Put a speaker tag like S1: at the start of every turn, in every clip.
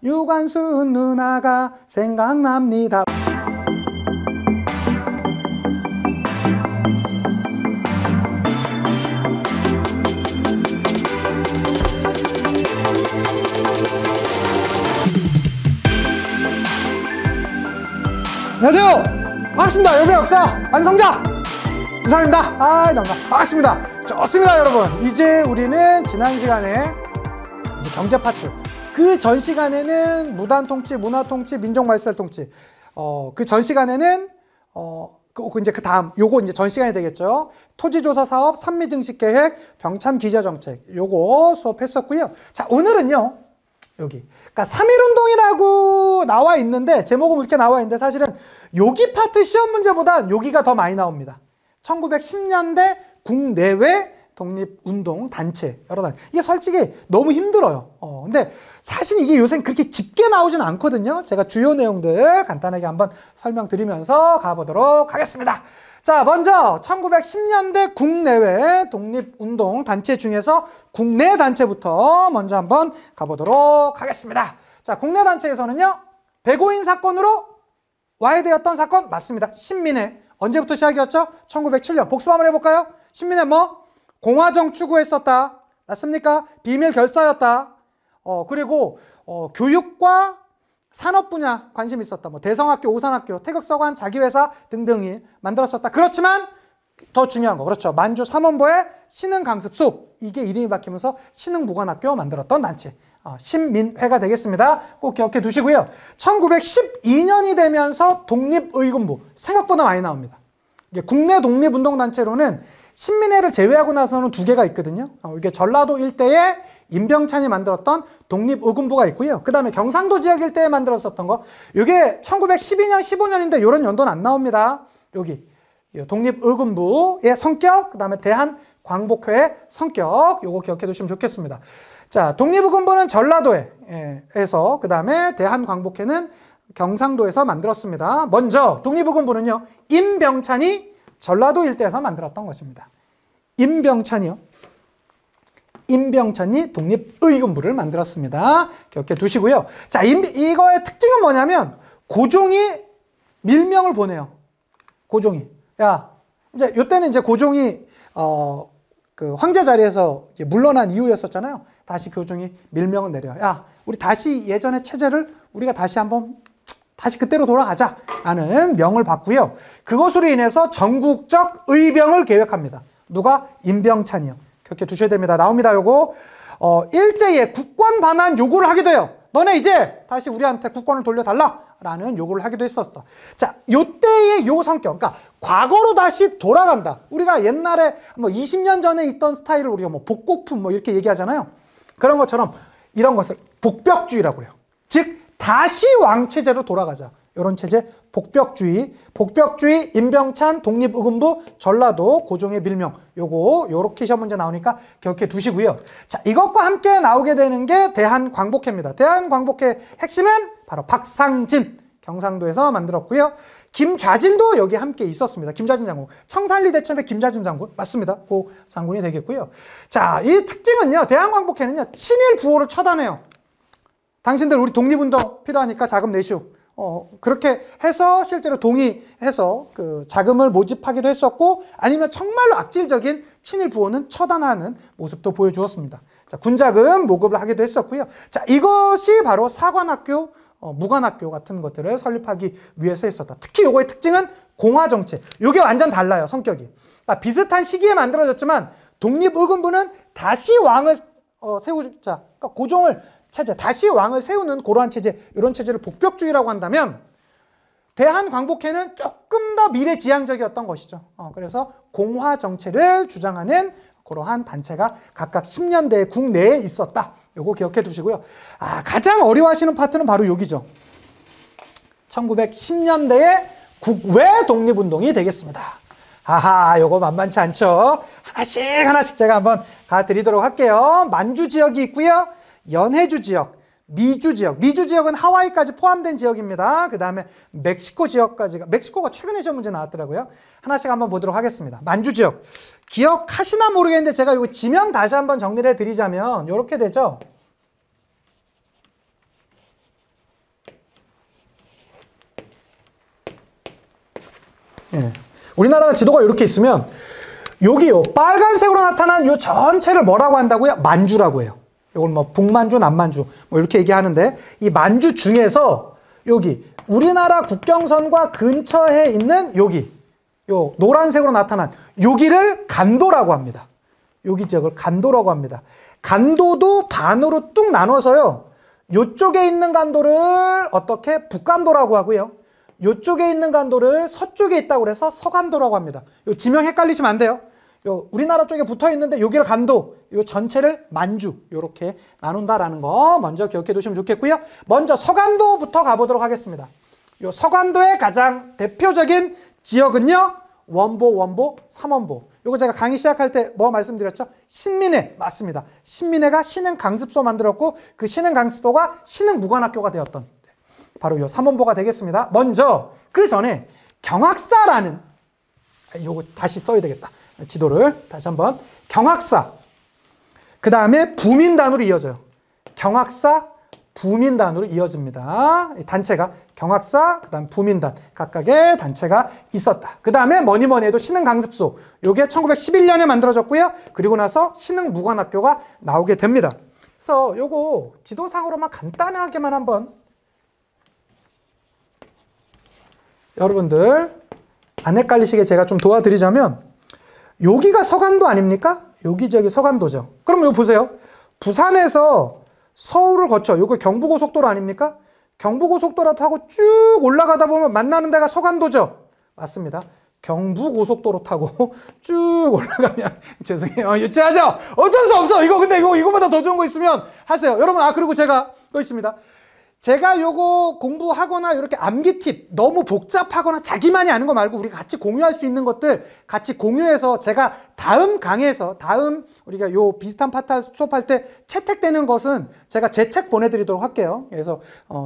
S1: 유관순 누나가 생각납니다. 안녕하세요. 반갑습니다. 여러분의 역사 완성자 유산입니다. 반갑습니다. 좋습니다, 여러분. 이제 우리는 지난 시간에 이제 경제 파트, 그 전 시간에는 무단통치, 문화통치, 민족말살통치, 그 전 시간에는 이제 그 다음 요거 이제 전 시간이 되겠죠. 토지조사 사업, 산미증식계획, 병참기저정책, 요거 수업했었고요. 자, 오늘은요, 여기. 그러니까 3.1운동이라고 나와 있는데, 제목은 이렇게 나와 있는데, 사실은 여기 파트 시험 문제보다 여기가 더 많이 나옵니다. 1910년대 국내외 독립운동 단체, 여러 단체. 이게 솔직히 너무 힘들어요. 근데 사실 이게 요새 그렇게 깊게 나오진 않거든요. 제가 주요 내용들 간단하게 한번 설명드리면서 가보도록 하겠습니다. 자, 먼저 1910년대 국내외 독립운동 단체 중에서 국내 단체부터 먼저 한번 가보도록 하겠습니다. 자, 국내 단체에서는요, 백오인 사건으로 와해되었던 사건 맞습니다. 신민회. 언제부터 시작이었죠? 1907년. 복습 한번 해볼까요? 신민회 뭐? 공화정 추구했었다. 맞습니까? 비밀 결사였다. 그리고 교육과 산업 분야 관심이 있었다. 뭐 대성학교, 오산학교, 태극서관, 자기회사 등등이 만들었었다. 그렇지만 더 중요한 거, 그렇죠. 만주 삼원보의 신흥강습소, 이게 이름이 바뀌면서 신흥무관학교 만들었던 단체. 신민회가 되겠습니다. 꼭 기억해 두시고요. 1912년이 되면서 독립의군부, 생각보다 많이 나옵니다. 이게 국내 독립운동단체로는 신민회를 제외하고 나서는 두 개가 있거든요. 이게 전라도 일대에 임병찬이 만들었던 독립의군부가 있고요. 그 다음에 경상도 지역 일대에 만들었었던 거, 이게 1912년, 15년인데 이런 연도는 안 나옵니다. 여기 독립의군부의 성격, 그 다음에 대한광복회의 성격, 요거 기억해 두시면 좋겠습니다. 자, 독립의군부는 전라도에서, 그 다음에 대한광복회는 경상도에서 만들었습니다. 먼저 독립의군부는요, 임병찬이 전라도 일대에서 만들었던 것입니다. 임병찬이 독립의군부를 만들었습니다. 기억해 두시고요. 자, 이거의 특징은 뭐냐면 고종이 밀명을 보내요. 고종이. 야, 이제 요때는 이제 고종이 그 황제 자리에서 물러난 이후였었잖아요. 다시 고종이 밀명을 내려요. 야, 우리 다시 예전의 체제를 우리가 다시 그때로 돌아가자라는 명을 받고요. 그것으로 인해서 전국적 의병을 계획합니다. 누가? 임병찬이요. 그렇게 두셔야 됩니다. 나옵니다, 요거. 일제에 국권 반환 요구를 하기도 해요. 너네 이제 다시 우리한테 국권을 돌려달라라는 요구를 하기도 했었어. 자, 요때의 요 성격, 그러니까 과거로 다시 돌아간다. 우리가 옛날에 뭐 20년 전에 있던 스타일을 우리가 뭐 복고풍 뭐 이렇게 얘기하잖아요. 그런 것처럼 이런 것을 복벽주의라고 해요. 즉, 다시 왕체제로 돌아가자. 이런 체제, 복벽주의, 임병찬, 독립의군부, 전라도, 고종의 밀명. 요렇게 시험 문제 나오니까 기억해 두시고요. 자, 이것과 함께 나오게 되는 게 대한광복회입니다. 대한광복회 핵심은 바로 박상진, 경상도에서 만들었고요. 김좌진도 여기 함께 있었습니다. 김좌진 장군. 청산리 대첩의 김좌진 장군. 맞습니다. 그 장군이 되겠고요. 자, 이 특징은요, 대한광복회는요, 친일 부호를 처단해요. 당신들 우리 독립운동 필요하니까 자금 내시오. 그렇게 해서 실제로 동의해서 그 자금을 모집하기도 했었고, 아니면 정말로 악질적인 친일 부호는 처단하는 모습도 보여주었습니다. 자, 군자금 모금을 하기도 했었고요. 자, 이것이 바로 사관학교, 무관학교 같은 것들을 설립하기 위해서 했었다. 특히 요거의 특징은 공화정책. 요게 완전 달라요, 성격이. 그러니까 비슷한 시기에 만들어졌지만 독립의군부는 다시 왕을 세우자. 그러니까 고종을 체제, 다시 왕을 세우는 그러한 체제, 이런 체제를 복벽주의라고 한다면, 대한광복회는 조금 더 미래지향적이었던 것이죠. 그래서 공화정체를 주장하는 그러한 단체가 각각 10년대에 국내에 있었다. 요거 기억해 두시고요. 가장 어려워하시는 파트는 바로 여기죠. 1910년대의 국외 독립운동이 되겠습니다. 요거 만만치 않죠. 하나씩 제가 한번 가드리도록 할게요. 만주 지역이 있고요. 연해주 지역, 미주 지역은 하와이까지 포함된 지역입니다. 그 다음에 멕시코 지역까지가, 멕시코가 최근에 시험 문제 나왔더라고요. 하나씩 한번 보도록 하겠습니다. 만주 지역. 기억하시나 모르겠는데 제가 이거 지면 다시 한번 정리를 해드리자면 이렇게 되죠. 예. 우리나라 지도가 이렇게 있으면 여기요 빨간색으로 나타난 요 전체를 뭐라고 한다고요? 만주라고 해요. 이걸 뭐 북만주, 남만주 뭐 이렇게 얘기하는데 이 만주 중에서 여기 우리나라 국경선과 근처에 있는 여기 요 노란색으로 나타난 여기를 간도라고 합니다. 여기 지역을 간도라고 합니다. 간도도 반으로 뚝 나눠서요. 요쪽에 있는 간도를 어떻게 북간도라고 하고요. 요쪽에 있는 간도를 서쪽에 있다고 그래서 서간도라고 합니다. 요 지명 헷갈리시면 안 돼요. 요 우리나라 쪽에 붙어 있는데 여기를 간도, 요 전체를 만주 요렇게 나눈다라는 거 먼저 기억해 두시면 좋겠고요. 먼저 서간도부터 가보도록 하겠습니다. 요 서간도의 가장 대표적인 지역은요. 원보, 삼원보. 요거 제가 강의 시작할 때 뭐 말씀드렸죠? 신민회 맞습니다. 신민회가 신흥강습소 만들었고 그 신흥강습소가 신흥무관학교가 되었던 바로 요 삼원보가 되겠습니다. 먼저 그 전에 경학사라는 요거 다시 써야 되겠다. 지도를 다시 한번 경학사 그 다음에 부민단으로 이어져요. 경학사 부민단으로 이어집니다. 단체가 경학사 그 다음 부민단 각각의 단체가 있었다. 그 다음에 뭐니 해도 신흥강습소 요게 1911년에 만들어졌고요. 그리고 나서 신흥무관학교가 나오게 됩니다. 그래서 요거 지도상으로만 간단하게만 한번 여러분들 안 헷갈리시게 제가 좀 도와드리자면 여기가 서간도 아닙니까? 여기 지역이 서간도죠. 그럼 이거 보세요. 부산에서 서울을 거쳐 요거 경부고속도로 아닙니까? 경부고속도로 타고 쭉 올라가다 보면 만나는 데가 서간도죠. 맞습니다. 경부고속도로 타고 쭉 올라가면 죄송해요. 유치하죠? 어쩔 수 없어. 이거 근데 이거보다 더 좋은 거 있으면 하세요. 여러분 그리고 제가 그거 있습니다. 제가 요거 공부하거나 이렇게 암기 팁 너무 복잡하거나 자기만이 아는 거 말고 우리가 같이 공유할 수 있는 것들 같이 공유해서 제가 다음 강의에서 우리가 요 비슷한 파트 수업할 때 채택되는 것은 제가 제 책 보내드리도록 할게요. 그래서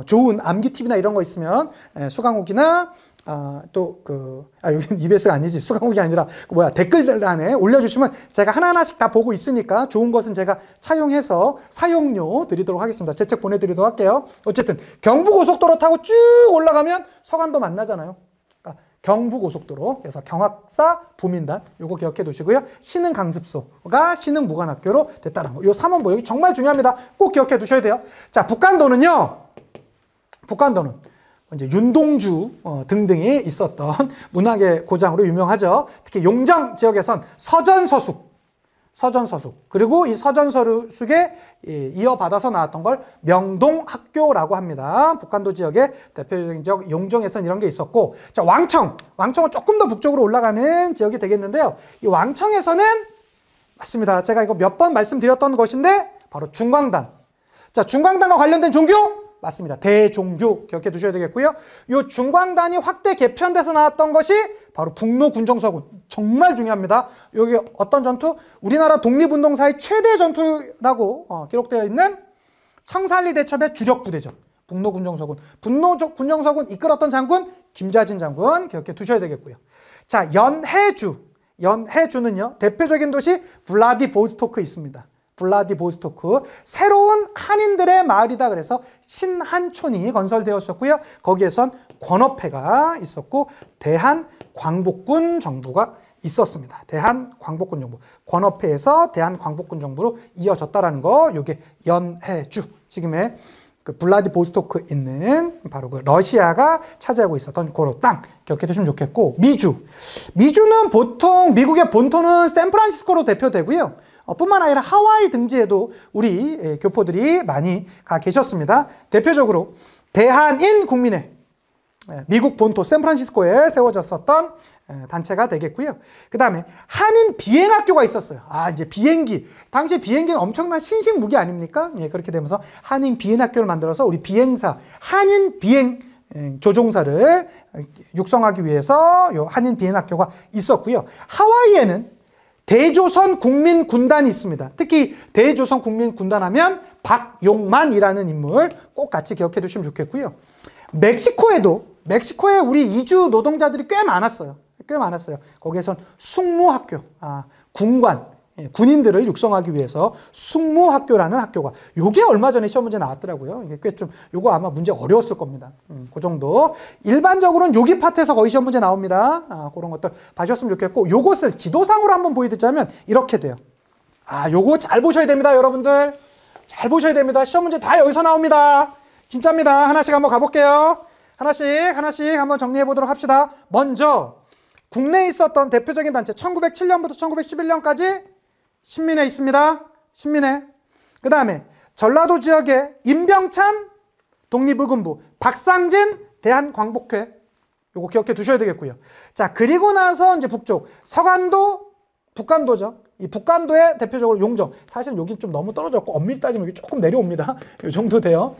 S1: 좋은 암기 팁이나 이런 거 있으면 수강욱이나 여기는 EBS가 아니지. 수강욱이 아니라 댓글란에 올려주시면 제가 하나하나씩 다 보고 있으니까 좋은 것은 제가 차용해서 사용료 드리도록 하겠습니다. 제 책 보내드리도록 할게요. 어쨌든 경부고속도로 타고 쭉 올라가면 서간도 만나잖아요. 경부고속도로 그래서 경학사 부민단 요거 기억해 두시고요. 신흥강습소가 신흥무관학교로 됐다는 거. 요 3원보 여기 정말 중요합니다. 꼭 기억해 두셔야 돼요. 자, 북간도는 이제 윤동주 등등이 있었던 문학의 고장으로 유명하죠. 특히 용정 지역에선 서전서숙 그리고 이 서전서숙에 이어받아서 나왔던 걸 명동학교라고 합니다. 북간도 지역의 대표적인 지역 용정에선 이런 게 있었고, 자 왕청은 조금 더 북쪽으로 올라가는 지역이 되겠는데요. 이 왕청에서는 맞습니다. 제가 이거 몇 번 말씀드렸던 것인데 바로 중광단. 자, 중광단과 관련된 종교 맞습니다. 대종교 기억해 두셔야 되겠고요. 이 중광단이 확대 개편돼서 나왔던 것이 바로 북로군정서군. 정말 중요합니다. 여기 어떤 전투? 우리나라 독립운동사의 최대 전투라고 기록되어 있는 청산리 대첩의 주력 부대죠. 북로군정서군. 북로군정서군 이끌었던 장군 김자진 장군 기억해 두셔야 되겠고요. 자, 연해주는요. 대표적인 도시 블라디보스토크 있습니다. 블라디보스토크 새로운 한인들의 마을이다 그래서 신한촌이 건설되었었고요. 거기에선 권업회가 있었고 대한광복군 정부가 있었습니다. 대한광복군 정부. 권업회에서 대한광복군 정부로 이어졌다라는 거. 이게 연해주. 지금의 그 블라디보스토크 있는 바로 그 러시아가 차지하고 있었던 그런 땅 기억해 두시면 좋겠고, 미주는 보통 미국의 본토는 샌프란시스코로 대표되고요. 뿐만 아니라 하와이 등지에도 우리 교포들이 많이 가 계셨습니다. 대표적으로 대한인 국민회, 미국 본토 샌프란시스코에 세워졌었던 단체가 되겠고요. 그 다음에 한인 비행학교가 있었어요. 이제 비행기. 당시 비행기는 엄청난 신식 무기 아닙니까? 예, 그렇게 되면서 한인 비행학교를 만들어서 우리 비행사, 한인 비행 조종사를 육성하기 위해서 요 한인 비행학교가 있었고요. 하와이에는 대조선 국민군단이 있습니다. 특히 대조선 국민군단 하면 박용만이라는 인물 꼭 같이 기억해 두시면 좋겠고요. 멕시코에 우리 이주 노동자들이 꽤 많았어요. 거기에선 숙무학교, 군관, 군인들을 육성하기 위해서 숙무학교라는 학교가, 요게 얼마 전에 시험 문제 나왔더라고요. 이게 꽤 좀, 요거 아마 문제 어려웠을 겁니다. 그 정도. 일반적으로는 여기 파트에서 거의 시험 문제 나옵니다. 그런 것들 봐주셨으면 좋겠고, 요것을 지도상으로 한번 보여드리자면 이렇게 돼요. 요거 잘 보셔야 됩니다, 여러분들. 잘 보셔야 됩니다. 시험 문제 다 여기서 나옵니다. 진짜입니다. 하나씩 한번 가볼게요. 하나씩 한번 정리해 보도록 합시다. 먼저 국내에 있었던 대표적인 단체 1907년부터 1911년까지 신민회 있습니다. 신민회. 그 다음에 전라도 지역의 임병찬 독립의금부, 박상진 대한광복회. 요거 기억해 두셔야 되겠고요. 자, 그리고 나서 이제 북쪽 서간도, 북간도죠. 이 북간도의 대표적으로 용정. 사실 여기 좀 너무 떨어졌고 엄밀히 따지면 여기 조금 내려옵니다. 이 정도 돼요.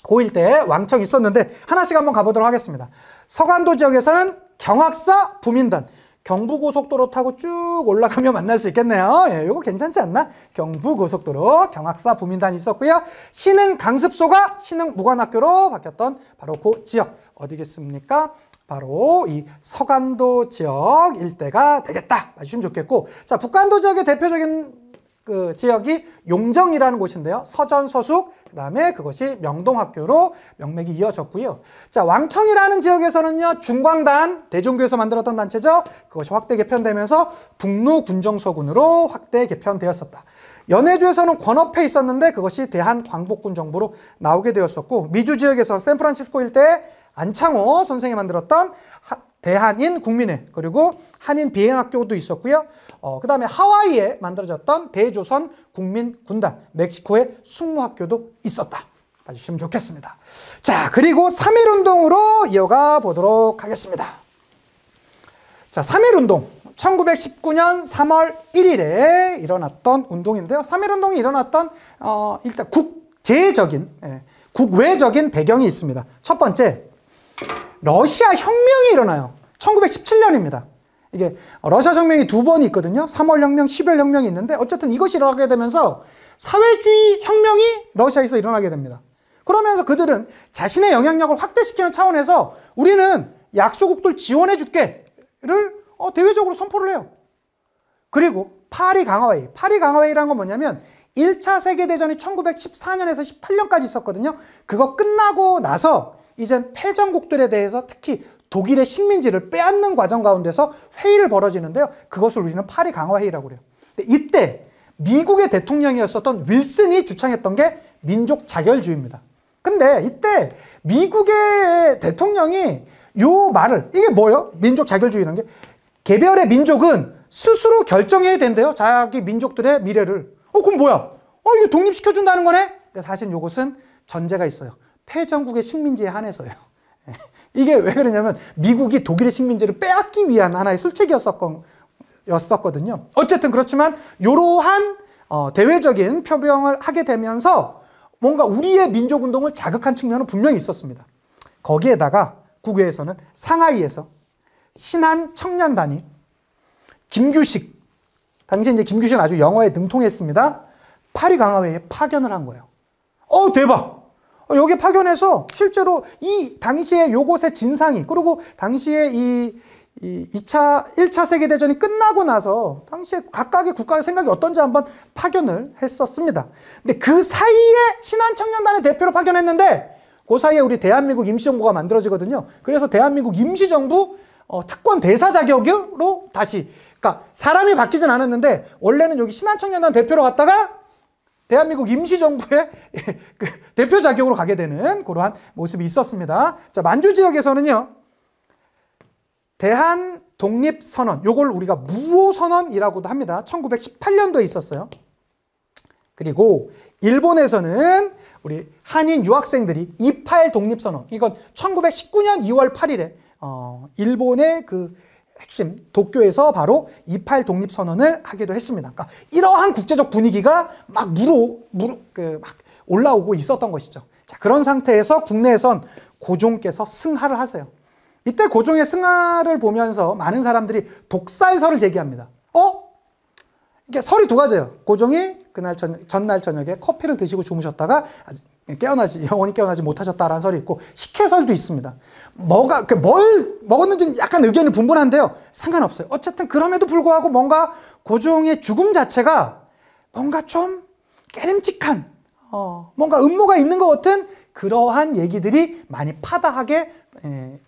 S1: 고1 때 왕청 있었는데 하나씩 한번 가보도록 하겠습니다. 서간도 지역에서는 경학사 부민단. 경부고속도로 타고 쭉 올라가면 만날 수 있겠네요. 예, 이거 괜찮지 않나? 경부고속도로 경학사 부민단이 있었고요. 신흥 강습소가 신흥 무관학교로 바뀌었던 바로 그 지역 어디겠습니까? 바로 이 서간도 지역 일대가 되겠다. 봐주시면 좋겠고, 자, 북간도 지역의 대표적인 그 지역이 용정이라는 곳인데요. 서전, 서숙, 그 다음에 그것이 명동학교로 명맥이 이어졌고요. 자, 왕청이라는 지역에서는요, 중광단, 대종교에서 만들었던 단체죠. 그것이 확대 개편되면서 북루군정서군으로 확대 개편되었었다. 연해주에서는 권업회 있었는데 그것이 대한광복군정부로 나오게 되었었고, 미주 지역에서 샌프란시스코 일대 안창호 선생이 만들었던 대한인 국민회, 그리고 한인 비행학교도 있었고요. 그 다음에 하와이에 만들어졌던 대조선 국민군단, 멕시코의 숙무학교도 있었다. 봐주시면 좋겠습니다. 자, 그리고 3.1운동으로 이어가 보도록 하겠습니다. 자, 3.1운동. 1919년 3월 1일에 일어났던 운동인데요. 3.1운동이 일어났던, 일단 국외적인 배경이 있습니다. 첫 번째, 러시아 혁명이 일어나요. 1917년입니다. 이게 러시아 혁명이 두 번이 있거든요. 3월 혁명, 10월 혁명이 있는데 어쨌든 이것이 일어나게 되면서 사회주의 혁명이 러시아에서 일어나게 됩니다. 그러면서 그들은 자신의 영향력을 확대시키는 차원에서 우리는 약소국들 지원해 줄게를 대외적으로 선포를 해요. 그리고 파리 강화회의라는 건 뭐냐면 1차 세계대전이 1914년에서 18년까지 있었거든요. 그거 끝나고 나서 이젠 패전국들에 대해서 특히 독일의 식민지를 빼앗는 과정 가운데서 회의를 벌어지는데요. 그것을 우리는 파리 강화회의라고 그래요. 근데 이때 미국의 대통령이었었던 윌슨이 주창했던 게 민족 자결주의입니다. 근데 이때 미국의 대통령이 요 말을, 이게 뭐예요? 민족 자결주의라는 게 개별의 민족은 스스로 결정해야 된대요. 자기 민족들의 미래를. 그럼 뭐야? 이거 독립시켜준다는 거네? 근데 사실 이것은 전제가 있어요. 패전국의 식민지에 한해서요. 이게 왜 그러냐면 미국이 독일의 식민지를 빼앗기 위한 하나의 술책이었었거든요. 어쨌든 그렇지만 이러한 대외적인 표명을 하게 되면서 뭔가 우리의 민족운동을 자극한 측면은 분명히 있었습니다. 거기에다가 국외에서는 상하이에서 신한 청년단이 김규식, 당시 이제 김규식은 아주 영어에 능통했습니다. 파리 강화회의에 파견을 한 거예요. 대박! 여기 파견해서 실제로 이 당시에 요것의 진상이, 그리고 당시에 이 1차 세계대전이 끝나고 나서 당시에 각각의 국가의 생각이 어떤지 한번 파견을 했었습니다. 근데 그 사이에 신한청년단의 대표로 파견했는데 그 사이에 우리 대한민국 임시정부가 만들어지거든요. 그래서 대한민국 임시정부 특권 대사 자격으로 다시, 그러니까 사람이 바뀌진 않았는데 원래는 여기 신한청년단 대표로 갔다가 대한민국 임시정부의 그 대표 자격으로 가게 되는 그러한 모습이 있었습니다. 자, 만주 지역에서는요, 대한 독립선언, 요걸 우리가 무오선언이라고도 합니다. 1918년도에 있었어요. 그리고 일본에서는 우리 한인 유학생들이 28 독립선언, 이건 1919년 2월 8일에 일본의 그 핵심 도쿄에서 바로 28 독립선언을 하기도 했습니다. 그러니까 이러한 국제적 분위기가 막 막 올라오고 있었던 것이죠. 자, 그런 상태에서 국내에선 고종께서 승하를 하세요. 이때 고종의 승하를 보면서 많은 사람들이 독살설을 제기합니다. 이게 설이 두 가지예요. 고종이 그날 전날 저녁에 커피를 드시고 주무셨다가 영원히 깨어나지 못하셨다라는 설이 있고, 식혜설도 있습니다. 뭘 먹었는지는 약간 의견이 분분한데요. 상관없어요. 어쨌든 그럼에도 불구하고 뭔가 고종의 죽음 자체가 뭔가 좀 깨름직한, 뭔가 음모가 있는 것 같은 그러한 얘기들이 많이 파다하게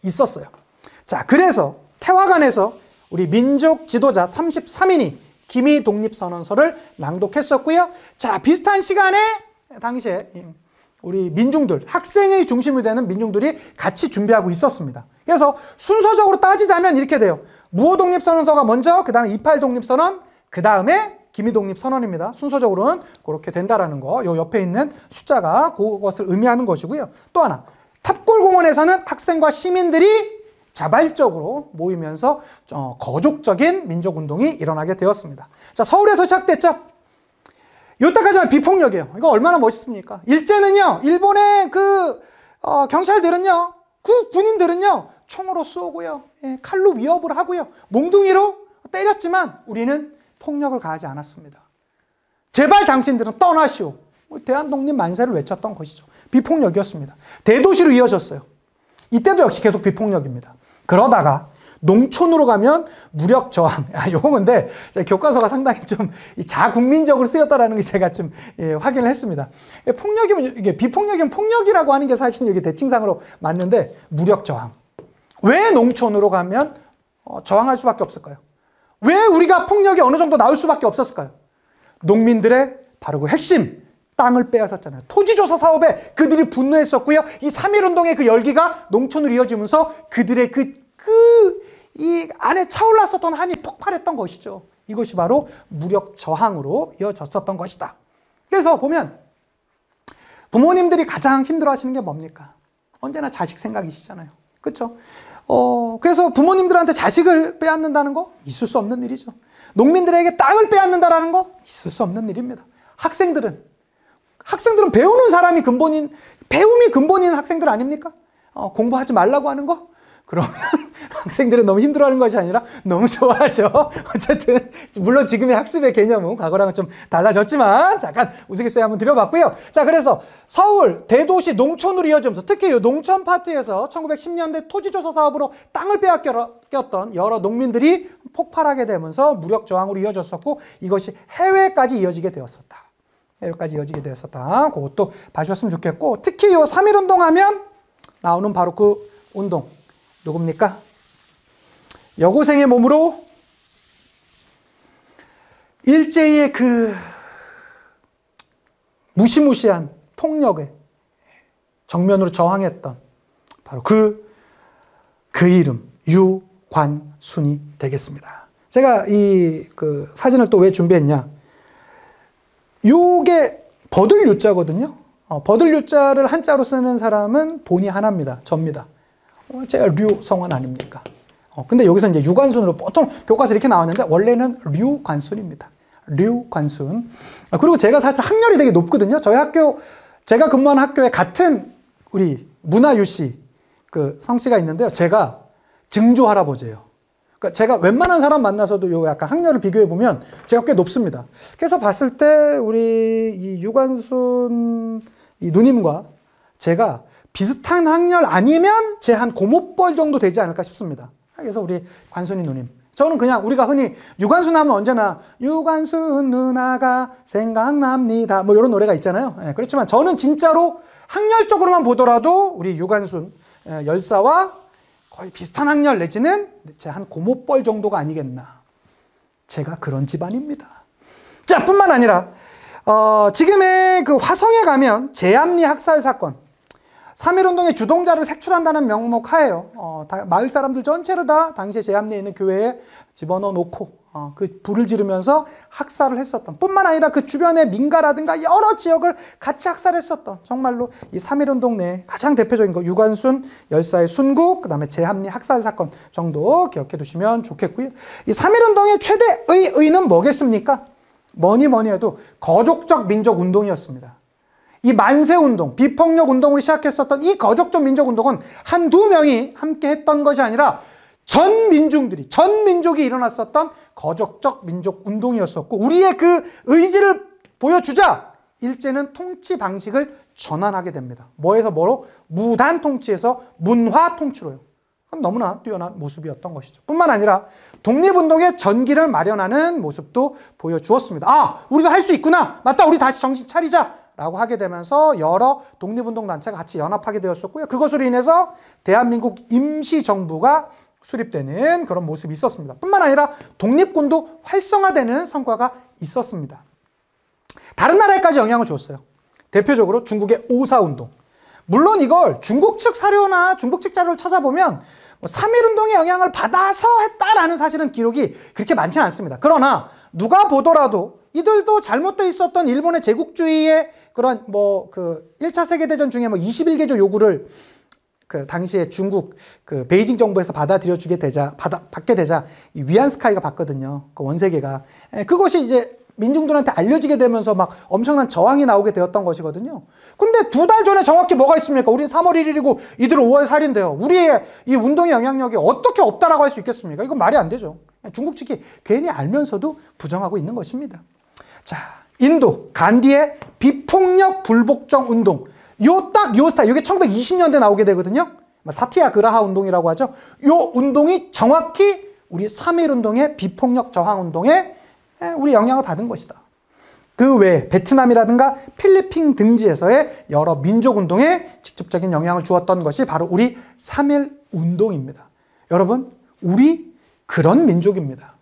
S1: 있었어요. 자, 그래서 태화관에서 우리 민족 지도자 33인이 기미 독립선언서를 낭독했었고요. 자, 비슷한 시간에 당시에 우리 민중들, 학생의 중심이 되는 민중들이 같이 준비하고 있었습니다. 그래서 순서적으로 따지자면 이렇게 돼요. 무호 독립선언서가 먼저, 그 다음에 28 독립선언, 그 다음에 기미 독립선언입니다. 순서적으로는 그렇게 된다라는 거, 요 옆에 있는 숫자가 그것을 의미하는 것이고요. 또 하나, 탑골공원에서는 학생과 시민들이 자발적으로 모이면서 거족적인 민족운동이 일어나게 되었습니다. 자, 서울에서 시작됐죠? 이때까지만 비폭력이에요. 이거 얼마나 멋있습니까? 일제는요, 일본의 경찰들은요, 군인들은요, 총으로 쏘고요, 칼로 위협을 하고요, 몽둥이로 때렸지만 우리는 폭력을 가하지 않았습니다. 제발 당신들은 떠나시오. 대한독립 만세를 외쳤던 것이죠. 비폭력이었습니다. 대도시로 이어졌어요. 이때도 역시 계속 비폭력입니다. 그러다가 농촌으로 가면 무력 저항. 요거 근데 교과서가 상당히 좀 자국민적으로 쓰였다라는 게 제가 좀 확인을 했습니다. 폭력이면, 이게 비폭력이면 폭력이라고 하는 게 사실 여기 대칭상으로 맞는데, 무력 저항. 왜 농촌으로 가면 저항할 수밖에 없을까요? 왜 우리가 폭력이 어느 정도 나올 수밖에 없었을까요? 농민들의 바로 그 핵심, 땅을 빼앗았잖아요. 토지조사 사업에 그들이 분노했었고요. 이 3.1운동의 그 열기가 농촌으로 이어지면서 그들의 이 안에 차올랐었던 한이 폭발했던 것이죠. 이것이 바로 무력 저항으로 이어졌었던 것이다. 그래서 보면 부모님들이 가장 힘들어하시는 게 뭡니까? 언제나 자식 생각이시잖아요. 그렇죠? 그래서 부모님들한테 자식을 빼앗는다는 거 있을 수 없는 일이죠. 농민들에게 땅을 빼앗는다는 거 있을 수 없는 일입니다. 학생들은 배우는 사람이 배움이 근본인 학생들 아닙니까? 공부하지 말라고 하는 거? 그러면 학생들은 너무 힘들어하는 것이 아니라 너무 좋아하죠. 어쨌든 물론 지금의 학습의 개념은 과거랑은 좀 달라졌지만 잠깐 우스갯소리 한번 드려봤고요. 자, 그래서 서울 대도시 농촌으로 이어지면서 특히 이 농촌 파트에서 1910년대 토지조사 사업으로 땅을 빼앗겼던 여러 농민들이 폭발하게 되면서 무력 저항으로 이어졌었고, 이것이 해외까지 이어지게 되었었다. 그것도 봐주셨으면 좋겠고, 특히 이 3.1운동 하면 나오는 바로 그 운동 누굽니까? 여고생의 몸으로 일제의 그 무시무시한 폭력에 정면으로 저항했던 바로 그 이름 유관순이 되겠습니다. 제가 그 사진을 또 왜 준비했냐? 요게 버들 유자거든요. 버들 유자를 한자로 쓰는 사람은 본이 하나입니다. 접니다. 제가 류성원 아닙니까? 근데 여기서 이제 유관순으로 보통 교과서 이렇게 나왔는데 원래는 류관순입니다. 류관순. 그리고 제가 사실 학렬이 되게 높거든요. 저희 학교, 제가 근무하는 학교에 같은 우리 문화유씨 그 성씨가 있는데요. 제가 증조 할아버지예요. 그러니까 제가 웬만한 사람 만나서도 요 약간 학렬을 비교해 보면 제가 꽤 높습니다. 그래서 봤을 때 우리 이 유관순 이 누님과 제가 비슷한 학렬 아니면 제 한 고모뻘 정도 되지 않을까 싶습니다. 그래서 우리 관순이 누님. 저는 그냥 우리가 흔히 유관순 하면 언제나 유관순 누나가 생각납니다. 뭐 이런 노래가 있잖아요. 그렇지만 저는 진짜로 학렬적으로만 보더라도 우리 유관순 열사와 거의 비슷한 학렬 내지는 제 한 고모뻘 정도가 아니겠나. 제가 그런 집안입니다. 자, 뿐만 아니라 지금의 그 화성에 가면 제암리 학살 사건, 3.1운동의 주동자를 색출한다는 명목 하에요. 마을 사람들 전체를 다 당시에 제암리에 있는 교회에 집어넣어 놓고 그 불을 지르면서 학살을 했었던, 뿐만 아니라 그 주변의 민가라든가 여러 지역을 같이 학살했었던, 정말로 이 3.1운동 내 가장 대표적인 거 유관순 열사의 순국, 그 다음에 제암리 학살 사건 정도 기억해 두시면 좋겠고요. 이 3.1운동의 최대의 의는 뭐겠습니까? 뭐니 해도 거족적 민족운동이었습니다. 이 만세운동, 비폭력 운동으로 시작했었던 이 거족적 민족운동은 한두 명이 함께 했던 것이 아니라 전 민족이 일어났었던 거적적 민족 운동이었었고, 우리의 그 의지를 보여주자 일제는 통치 방식을 전환하게 됩니다. 뭐에서 뭐로? 무단 통치에서 문화 통치로요. 너무나 뛰어난 모습이었던 것이죠. 뿐만 아니라 독립운동의 전기를 마련하는 모습도 보여주었습니다. 아, 우리도 할 수 있구나. 맞다, 우리 다시 정신 차리자 라고 하게 되면서 여러 독립운동 단체가 같이 연합하게 되었었고요. 그것으로 인해서 대한민국 임시정부가 수립되는 그런 모습이 있었습니다. 뿐만 아니라 독립군도 활성화되는 성과가 있었습니다. 다른 나라에까지 영향을 줬어요. 대표적으로 중국의 오사운동. 물론 이걸 중국 측 사료나 중국 측 자료를 찾아보면 3.1운동의 영향을 받아서 했다라는 사실은 기록이 그렇게 많지는 않습니다. 그러나 누가 보더라도 이들도 잘못되어 있었던 일본의 제국주의의 그런 그 1차 세계대전 중에 21개조 요구를 그 당시에 중국 그 베이징 정부에서 받게 되자 이 위안스카이가 받거든요. 그 원세계가. 그것이 이제 민중들한테 알려지게 되면서 막 엄청난 저항이 나오게 되었던 것이거든요. 근데 2달 전에 정확히 뭐가 있습니까? 우린 3월 1일이고 이들은 5월 4일인데요. 우리의 이 운동의 영향력이 어떻게 없다라고 할 수 있겠습니까? 이건 말이 안 되죠. 중국 측이 괜히 알면서도 부정하고 있는 것입니다. 자, 인도 간디의 비폭력 불복종 운동. 요 스타일, 이게 1920년대 나오게 되거든요. 사티야그라하 운동이라고 하죠. 요 운동이 정확히 우리 3.1운동의 비폭력 저항 운동에 우리 영향을 받은 것이다. 그 외에 베트남이라든가 필리핀 등지에서의 여러 민족운동에 직접적인 영향을 주었던 것이 바로 우리 3.1운동입니다. 여러분, 우리 그런 민족입니다.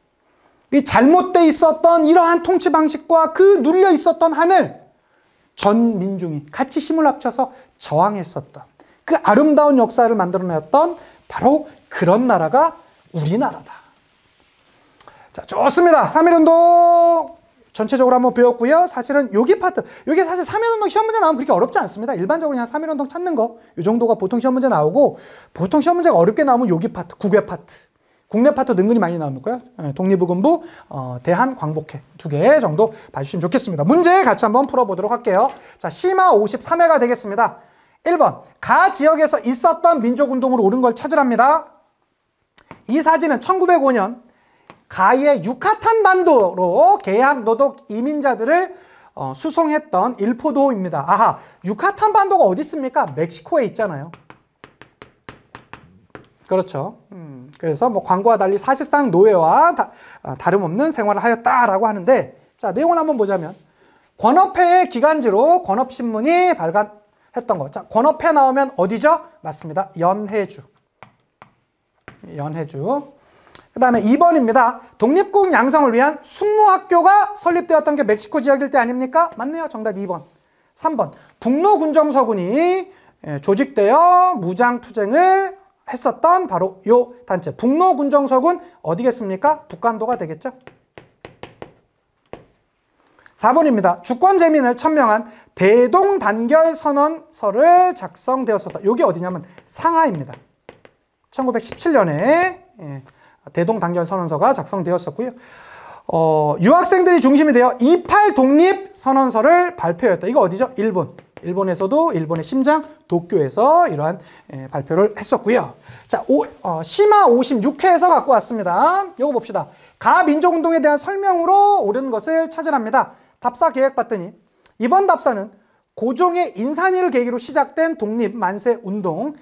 S1: 이 잘못되어 있었던 이러한 통치 방식과 그 눌려 있었던 한을 전 민중이 같이 힘을 합쳐서 저항했었던 그 아름다운 역사를 만들어냈던 바로 그런 나라가 우리나라다. 자, 좋습니다. 3.1운동 전체적으로 한번 배웠고요. 사실은 여기 파트, 이게 사실 3.1운동 시험 문제 나오면 그렇게 어렵지 않습니다. 일반적으로 그냥 3.1운동 찾는 거, 이 정도가 보통 시험 문제 나오고, 보통 시험 문제가 어렵게 나오면 여기 파트, 국외 파트. 국내 파트 은근히 많이 나오니까요. 독립의금부, 대한광복회 2개 정도 봐주시면 좋겠습니다. 문제 같이 한번 풀어보도록 할게요. 자, 심화 53회가 되겠습니다. 1번, 가 지역에서 있었던 민족운동으로 옳은 걸 찾으랍니다. 이 사진은 1905년 가의 유카탄 반도로 계약 노동 이민자들을 수송했던 일포도입니다. 아하, 유카탄 반도가 어디 있습니까? 멕시코에 있잖아요. 그렇죠. 그래서 뭐 광고와 달리 사실상 노예와 다름없는 생활을 하였다라고 하는데, 자, 내용을 한번 보자면 권업회의 기간지로 권업신문이 발간했던 거. 자, 권업회 나오면 어디죠? 맞습니다. 연해주. 연해주. 그 다음에 2번입니다. 독립국 양성을 위한 숙무학교가 설립되었던 게 멕시코 지역일 때 아닙니까? 맞네요. 정답 2번. 3번. 북로군정서군이 조직되어 무장투쟁을 했었던 바로 요 단체. 북로군정서군 어디겠습니까? 북간도가 되겠죠. 4번입니다. 주권재민을 천명한 대동단결선언서를 작성되었었다. 이게 어디냐면 상하이입니다. 1917년에 대동단결선언서가 작성되었었고요. 유학생들이 중심이 되어 28 독립선언서를 발표했다. 이거 어디죠? 일본. 일본에서도 일본의 심장 도쿄에서 이러한 발표를 했었고요. 자, 심화 56회에서 갖고 왔습니다. 이거 봅시다. 가 민족운동에 대한 설명으로 옳은 것을 찾으랍니다. 답사 계획 봤더니 이번 답사는 고종의 인산위를 계기로 시작된 독립 만세 운동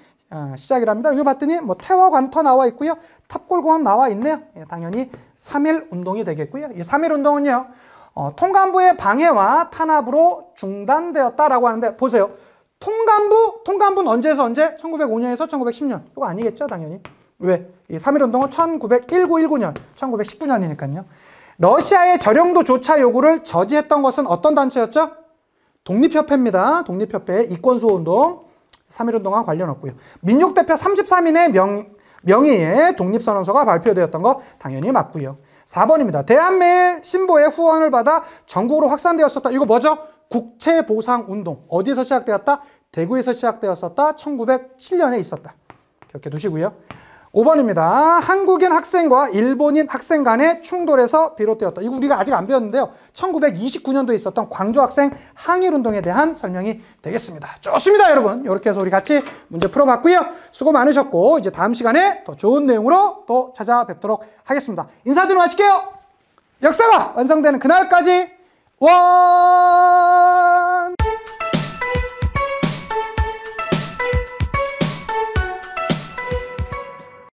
S1: 시작이랍니다. 이거 봤더니 뭐 태화관터 나와 있고요. 탑골공원 나와 있네요. 당연히 3.1 운동이 되겠고요. 이 3.1 운동은요. 통감부의 방해와 탄압으로 중단되었다라고 하는데, 보세요. 통감부는 언제에서 언제? 1905년에서 1910년. 이거 아니겠죠, 당연히. 왜? 이 3.1운동은 1919년, 1919년이니까요. 러시아의 저령도조차 요구를 저지했던 것은 어떤 단체였죠? 독립협회입니다. 독립협회의 이권수호운동, 3.1운동과 관련 없고요. 민족대표 33인의 명의의 독립선언서가 발표되었던 거 당연히 맞고요. 4번입니다. 대한민국 신보의 후원을 받아 전국으로 확산되었었다. 이거 뭐죠? 국채보상운동. 어디에서 시작되었다? 대구에서 시작되었었다. 1907년에 있었다. 이렇게 두시고요. 5번입니다. 한국인 학생과 일본인 학생 간의 충돌에서 비롯되었다. 이거 우리가 아직 안 배웠는데요. 1929년도에 있었던 광주 학생 항일운동에 대한 설명이 되겠습니다. 좋습니다, 여러분. 이렇게 해서 우리 같이 문제 풀어봤고요. 수고 많으셨고 이제 다음 시간에 더 좋은 내용으로 또 찾아뵙도록 하겠습니다. 인사드리고 마칠게요. 역사가 완성되는 그날까지 와